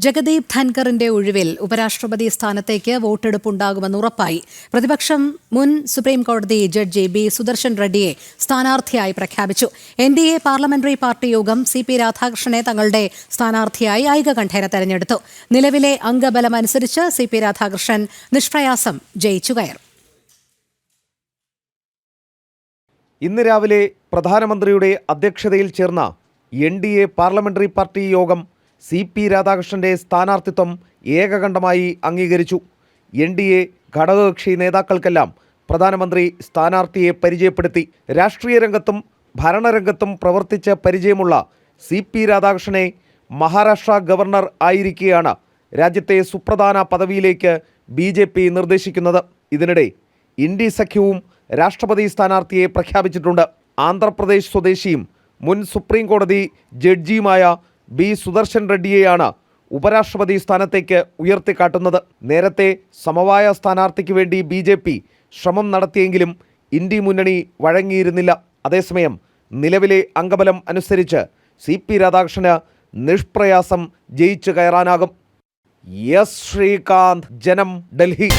ജഗദീപ് ധൻകറിന്റെ ഒഴിവിൽ ഉപരാഷ്ട്രപതി സ്ഥാനത്തേക്ക് വോട്ടെടുപ്പുണ്ടാകുമെന്ന് ഉറപ്പായി. പ്രതിപക്ഷം മുൻ സുപ്രീം കോടതി ജഡ്ജി ബി സുദർശൻ റെഡ്ഡിയെ സ്ഥാനാർത്ഥിയായി പ്രഖ്യാപിച്ചു. NDA പാർലമെന്ററി പാർട്ടി യോഗം CP രാധാകൃഷ്ണനെ തങ്ങളുടെ സ്ഥാനാർത്ഥിയായി ഐകകണ്ഠേന തെരഞ്ഞെടുത്തു. നിലവിലെ അംഗബലം അനുസരിച്ച് CP രാധാകൃഷ്ണൻ നിഷ്പ്രയാസം ജയിച്ചു കയറും. ഇന്ന് രാവിലെ പ്രധാനമന്ത്രിയുടെ അധ്യക്ഷതയിൽ ചേർന്ന NDA പാർലമെന്ററി പാർട്ടി യോഗം CP രാധാകൃഷ്ണന്റെ സ്ഥാനാർത്ഥിത്വം ഏകകണ്ഠമായി അംഗീകരിച്ചു. NDA ഘടകകക്ഷി നേതാക്കൾക്കെല്ലാം പ്രധാനമന്ത്രി സ്ഥാനാർത്ഥിയെ പരിചയപ്പെടുത്തി. രാഷ്ട്രീയ രംഗത്തും ഭരണരംഗത്തും പ്രവർത്തിച്ച പരിചയമുള്ള CP രാധാകൃഷ്ണനെ മഹാരാഷ്ട്ര ഗവർണർ ആയിരിക്കെയാണ് രാജ്യത്തെ സുപ്രധാന പദവിയിലേക്ക് BJP നിർദ്ദേശിക്കുന്നത്. ഇതിനിടെ ഇന്ത്യ സഖ്യവും രാഷ്ട്രപതി സ്ഥാനാർത്ഥിയെ പ്രഖ്യാപിച്ചിട്ടുണ്ട്. ആന്ധ്രാപ്രദേശ് സ്വദേശിയും മുൻ സുപ്രീം കോടതി ജഡ്ജിയുമായ ബി സുദർശൻ റെഡ്ഡിയെയാണ് ഉപരാഷ്ട്രപതി സ്ഥാനത്തേക്ക് ഉയർത്തിക്കാട്ടുന്നത്. നേരത്തെ സമവായ സ്ഥാനാർത്ഥിക്ക് വേണ്ടി BJP ശ്രമം നടത്തിയെങ്കിലും ഇന്ത്യ മുന്നണി വഴങ്ങിയിരുന്നില്ല. അതേസമയം നിലവിലെ അംഗബലം അനുസരിച്ച് CP രാധാകൃഷ്ണന് നിഷ്പ്രയാസം ജയിച്ചു കയറാനാകും. എസ് ശ്രീകാന്ത്, ജനം, ഡൽഹി.